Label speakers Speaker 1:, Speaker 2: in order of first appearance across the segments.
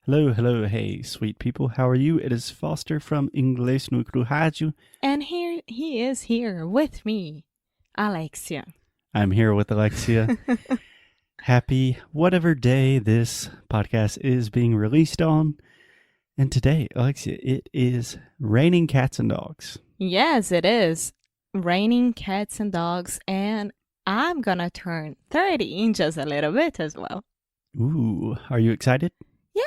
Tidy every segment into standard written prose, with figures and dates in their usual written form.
Speaker 1: Hello, hello, hey, sweet people. How are you? It is Foster from Inglês no Rádio.
Speaker 2: And here he is here with me, Alexia.
Speaker 1: I'm here with Alexia. Happy whatever day this podcast is being released on. And today, Alexia, it is raining cats and dogs.
Speaker 2: Yes, it is. Raining cats and dogs, and I'm gonna turn 30 in just a little bit as well.
Speaker 1: Ooh, are you excited?
Speaker 2: Yeah,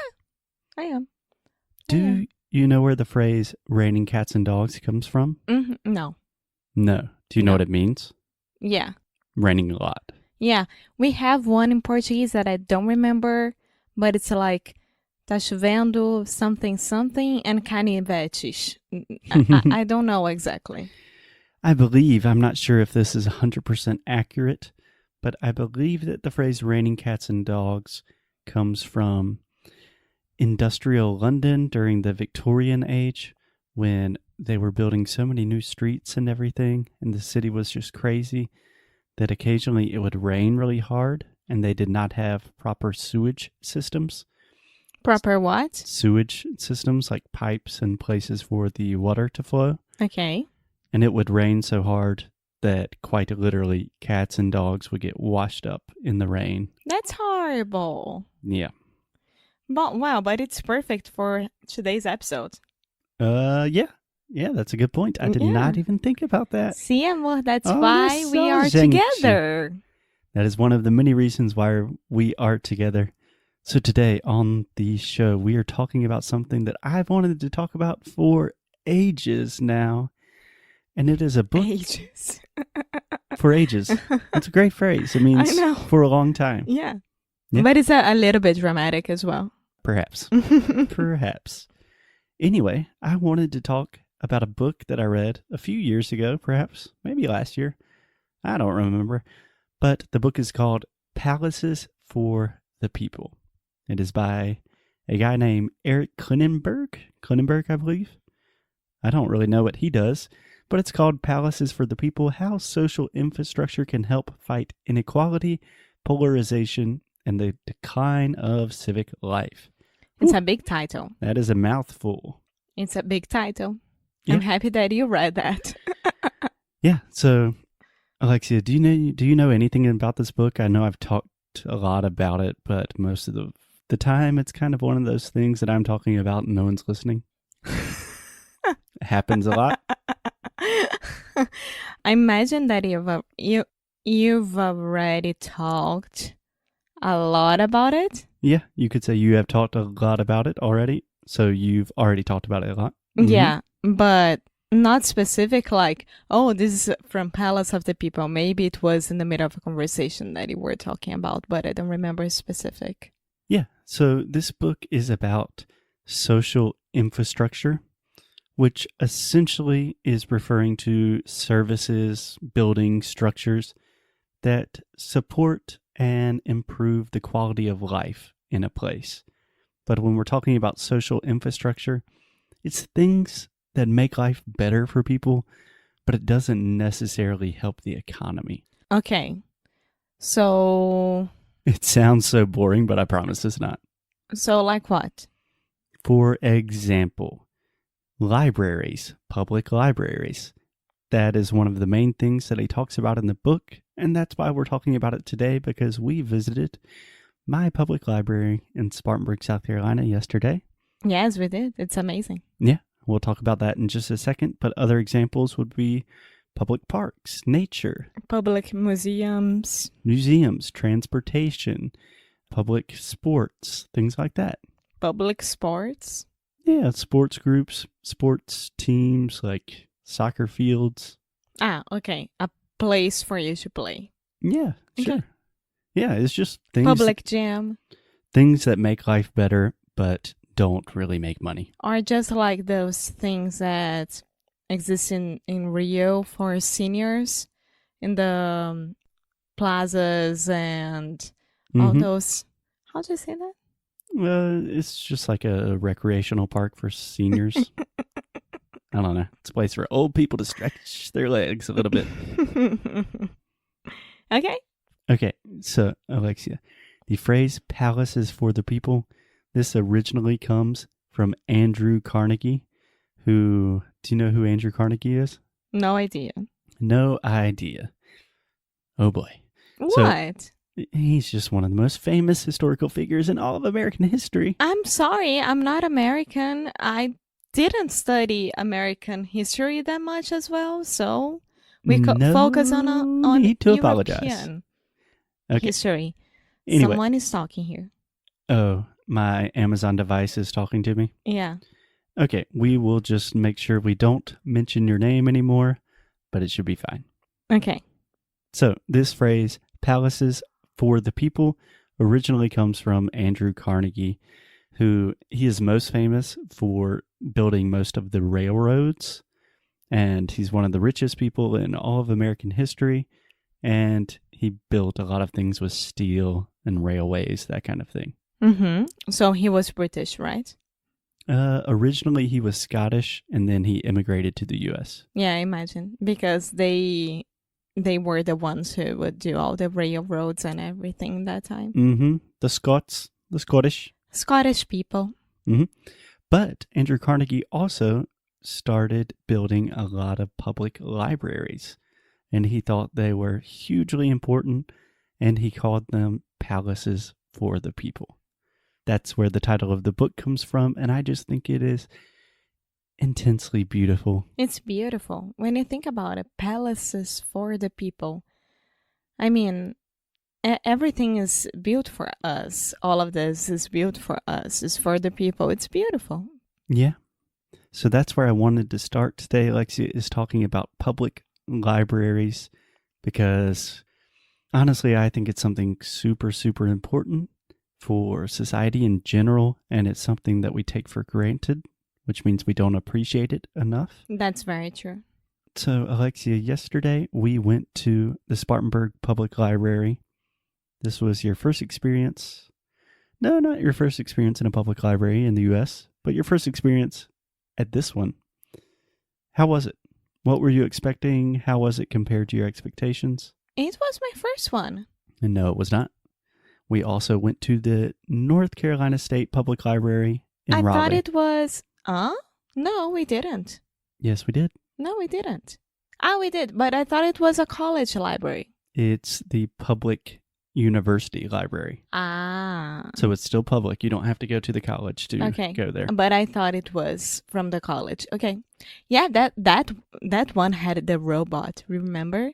Speaker 2: I am.
Speaker 1: Do you know where the phrase raining cats and dogs comes from?
Speaker 2: No.
Speaker 1: No. Do you know what it means?
Speaker 2: Yeah.
Speaker 1: Raining a lot.
Speaker 2: Yeah. We have one in Portuguese that I don't remember, but it's like tá chovendo something something and canivetes. I don't know exactly.
Speaker 1: I believe, I'm not sure if this is 100% accurate, but I believe that the phrase raining cats and dogs comes from industrial London during the Victorian age when they were building so many new streets and everything, and the city was just crazy that occasionally it would rain really hard and they did not have proper sewage systems.
Speaker 2: Proper what?
Speaker 1: Sewage systems, like pipes and places for the water to flow.
Speaker 2: Okay.
Speaker 1: And it would rain so hard that quite literally cats and dogs would get washed up in the rain.
Speaker 2: That's horrible.
Speaker 1: Yeah.
Speaker 2: But wow, but it's perfect for today's episode.
Speaker 1: Yeah, that's a good point. I did not even think about that.
Speaker 2: See, amor, that's why we are
Speaker 1: gente.
Speaker 2: together.
Speaker 1: That is one of the many reasons why we are together. So today on the show, we are talking about something that I've wanted to talk about for ages now. And it is a book.
Speaker 2: Ages.
Speaker 1: For ages. That's a great phrase. It means
Speaker 2: I know.
Speaker 1: For a long time.
Speaker 2: Yeah. But it's a little bit dramatic as well.
Speaker 1: Perhaps. Perhaps. Anyway, I wanted to talk about a book that I read a few years ago, perhaps, maybe last year. I don't remember. But the book is called Palaces for the People. It is by a guy named Eric Klinenberg. Klinenberg, I believe. I don't really know what he does, but it's called Palaces for the People, How Social Infrastructure Can Help Fight Inequality, Polarization, and the Decline of Civic Life.
Speaker 2: It's a big title.
Speaker 1: That is a mouthful.
Speaker 2: It's a big title.
Speaker 1: Yeah.
Speaker 2: I'm happy that you read that.
Speaker 1: Yeah. So, Alexia, do you know anything about this book? I know I've talked a lot about it, but most of the time it's kind of one of those things that I'm talking about and no one's listening. It happens a lot.
Speaker 2: I imagine that you've already talked a lot about it.
Speaker 1: Yeah, you could say you have talked a lot about it already. So you've already talked about it a lot. Mm-hmm.
Speaker 2: Yeah, but not specific like, oh, this is from Palace of the People. Maybe it was in the middle of a conversation that you were talking about, but I don't remember specific.
Speaker 1: Yeah, so this book is about social infrastructure, which essentially is referring to services, building structures that support and improve the quality of life in a place. But when we're talking about social infrastructure, it's things that make life better for people, but it doesn't necessarily help the economy.
Speaker 2: Okay. So...
Speaker 1: It sounds so boring, but I promise it's not.
Speaker 2: So like what?
Speaker 1: For example, libraries, public libraries. That is one of the main things that he talks about in the book, and that's why we're talking about it today, because we visited my public library in Spartanburg, South Carolina yesterday.
Speaker 2: Yes, we did. It's amazing.
Speaker 1: Yeah, we'll talk about that in just a second, but other examples would be public parks, nature.
Speaker 2: Public museums.
Speaker 1: Museums, transportation, public sports, things like that.
Speaker 2: Public sports?
Speaker 1: Yeah, sports groups, sports teams, like soccer fields.
Speaker 2: Ah, okay. A place for you to play.
Speaker 1: Yeah, sure. Okay. Yeah, it's just things.
Speaker 2: Public gym.
Speaker 1: Things that make life better, but don't really make money.
Speaker 2: Or just like those things that exist in Rio for seniors in the plazas and all those. How do you say that?
Speaker 1: It's just like a recreational park for seniors. I don't know. It's a place for old people to stretch their legs a little bit.
Speaker 2: Okay.
Speaker 1: Okay, so Alexia, the phrase palaces for the people, This originally comes from Andrew Carnegie, do you know who Andrew Carnegie is?
Speaker 2: No idea.
Speaker 1: No idea. Oh boy.
Speaker 2: What?
Speaker 1: So, he's just one of the most famous historical figures in all of American history.
Speaker 2: I'm sorry, I'm not American. I didn't study American history that much as well, so we focus on
Speaker 1: need to
Speaker 2: European
Speaker 1: apologize. Okay.
Speaker 2: history.
Speaker 1: Anyway.
Speaker 2: Someone is talking here.
Speaker 1: Oh, my Amazon device is talking to me?
Speaker 2: Yeah.
Speaker 1: Okay, we will just make sure we don't mention your name anymore, but it should be fine.
Speaker 2: Okay.
Speaker 1: So this phrase, palaces for the people, originally comes from Andrew Carnegie, who he is most famous for building most of the railroads, and he's one of the richest people in all of American history, and he built a lot of things with steel and railways, that kind of thing.
Speaker 2: Mm-hmm. So he was British, right?
Speaker 1: Originally he was Scottish, and then he immigrated to the U.S.
Speaker 2: Yeah, I imagine, because they were the ones who would do all the railroads and everything that time.
Speaker 1: Mm-hmm. The Scottish
Speaker 2: people.
Speaker 1: Mm-hmm. But Andrew Carnegie also started building a lot of public libraries, and he thought they were hugely important, and he called them palaces for the people. That's where the title of the book comes from, and I just think it is intensely beautiful.
Speaker 2: It's beautiful. When you think about it, palaces for the people. I mean, everything is built for us. All of this is built for us. It's for the people. It's beautiful.
Speaker 1: Yeah. So that's where I wanted to start today. Alexia is talking about public libraries because honestly, I think it's something super, super important for society in general, and it's something that we take for granted, which means we don't appreciate it enough.
Speaker 2: That's very true.
Speaker 1: So, Alexia, yesterday we went to the Spartanburg Public Library. This was your first experience. No, not your first experience in a public library in the U.S., but your first experience at this one. How was it? What were you expecting? How was it compared to your expectations?
Speaker 2: It was my first one.
Speaker 1: And no, it was not. We also went to the North Carolina State Public Library in Raleigh.
Speaker 2: I thought it was... No, we didn't.
Speaker 1: Yes, we did.
Speaker 2: No, we didn't. We did, but I thought it was a college library.
Speaker 1: It's the public university library. So it's still public. You don't have to go to the college to go there.
Speaker 2: But I thought it was from the college. Okay. Yeah, that one had the robot, remember?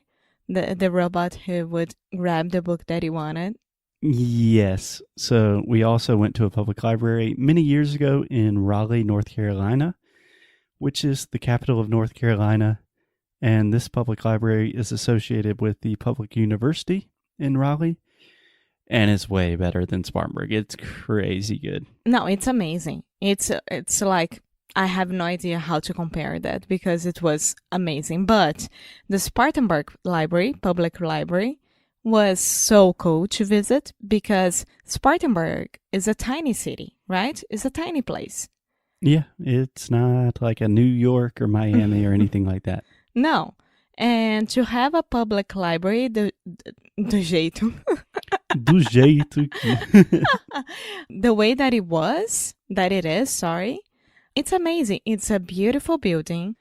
Speaker 2: The robot who would grab the book that he wanted.
Speaker 1: Yes. So we also went to a public library many years ago in Raleigh, North Carolina, which is the capital of North Carolina. And this public library is associated with the public university in Raleigh. And it's way better than Spartanburg. It's crazy good.
Speaker 2: No, it's amazing. It's like, I have no idea how to compare that because it was amazing. But the Spartanburg Library, public library, was so cool to visit because Spartanburg is a tiny city, right? It's a tiny place.
Speaker 1: Yeah, it's not like a New York or Miami or anything like that.
Speaker 2: No. And to have a public library do jeito.
Speaker 1: Do jeito que...
Speaker 2: The way that it is, it's amazing. It's a beautiful building,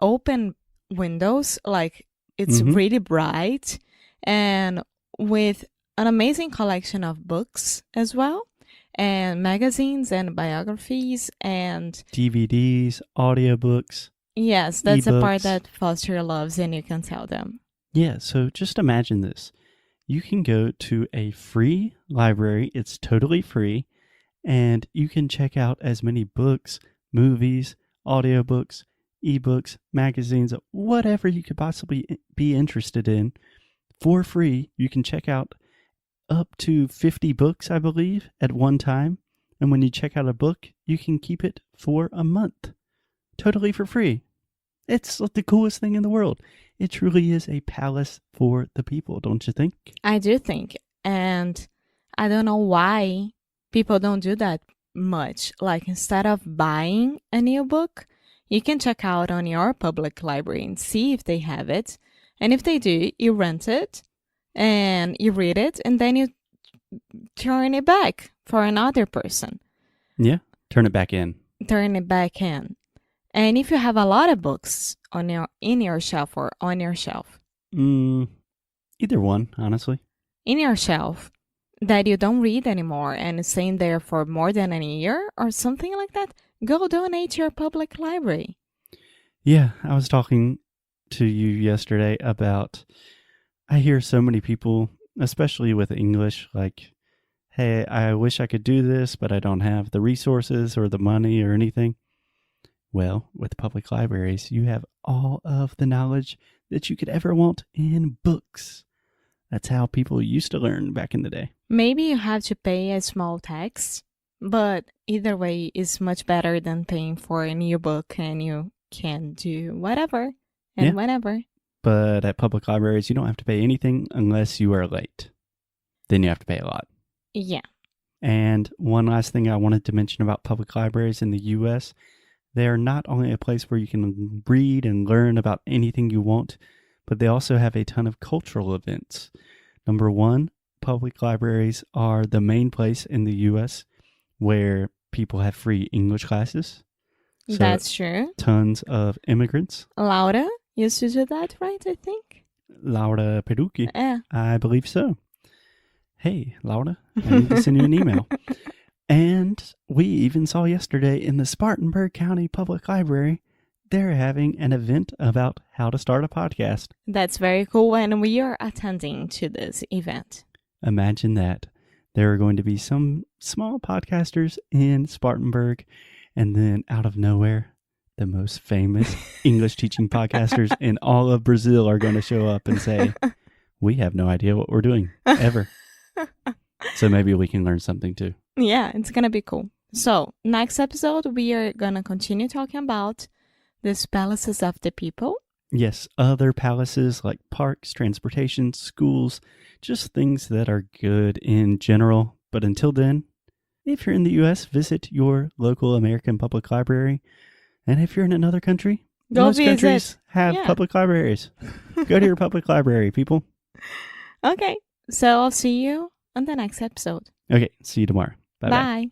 Speaker 2: open windows, like it's really bright, and with an amazing collection of books as well, and magazines and biographies and
Speaker 1: DVDs, audiobooks.
Speaker 2: Yes, that's
Speaker 1: e-books.
Speaker 2: the part that Foster loves, and you can tell them.
Speaker 1: Yeah, so just imagine this. You can go to a free library. It's totally free, and you can check out as many books, movies, audiobooks, ebooks, magazines, whatever you could possibly be interested in. For free, you can check out up to 50 books, I believe, at one time. And when you check out a book, you can keep it for a month. Totally for free. It's the coolest thing in the world. It truly is a palace for the people, don't you think?
Speaker 2: I do think. And I don't know why people don't do that much. Like, instead of buying a new book, you can check out on your public library and see if they have it. And if they do, you rent it and you read it and then you turn it back for another person.
Speaker 1: Yeah. Turn it back in.
Speaker 2: Turn it back in. And if you have a lot of books in your shelf or on your shelf.
Speaker 1: Either one, honestly.
Speaker 2: In your shelf that you don't read anymore and it's staying there for more than a year or something like that, go donate to your public library.
Speaker 1: Yeah, I was talking to you yesterday about, I hear so many people, especially with English, like, hey, I wish I could do this, but I don't have the resources or the money or anything. Well, with public libraries, you have all of the knowledge that you could ever want in books. That's how people used to learn back in the day.
Speaker 2: Maybe you have to pay a small tax, but either way is much better than paying for a new book and you can do whatever and whenever.
Speaker 1: But at public libraries, you don't have to pay anything unless you are late. Then you have to pay a lot.
Speaker 2: Yeah.
Speaker 1: And one last thing I wanted to mention about public libraries in the U.S., they are not only a place where you can read and learn about anything you want, but they also have a ton of cultural events. Number one, public libraries are the main place in the U.S. where people have free English classes. So
Speaker 2: that's true.
Speaker 1: Tons of immigrants.
Speaker 2: Laura used to do that, right, I think?
Speaker 1: Laura Perucchi.
Speaker 2: Yeah.
Speaker 1: I believe so. Hey, Laura, I need to send you an email. And we even saw yesterday in the Spartanburg County Public Library, they're having an event about how to start a podcast.
Speaker 2: That's very cool, and we are attending to this event.
Speaker 1: Imagine that. There are going to be some small podcasters in Spartanburg, and then out of nowhere, the most famous English teaching podcasters in all of Brazil are going to show up and say, we have no idea what we're doing, ever. So maybe we can learn something too.
Speaker 2: Yeah, it's going to be cool. So next episode, we are going to continue talking about these palaces of the people.
Speaker 1: Yes, other palaces like parks, transportation, schools, just things that are good in general. But until then, if you're in the U.S., visit your local American public library. And if you're in another country, most countries have public libraries. Go to your public library, people.
Speaker 2: Okay, so I'll see you on the next episode.
Speaker 1: Okay, see you tomorrow. Bye-bye.
Speaker 2: Bye.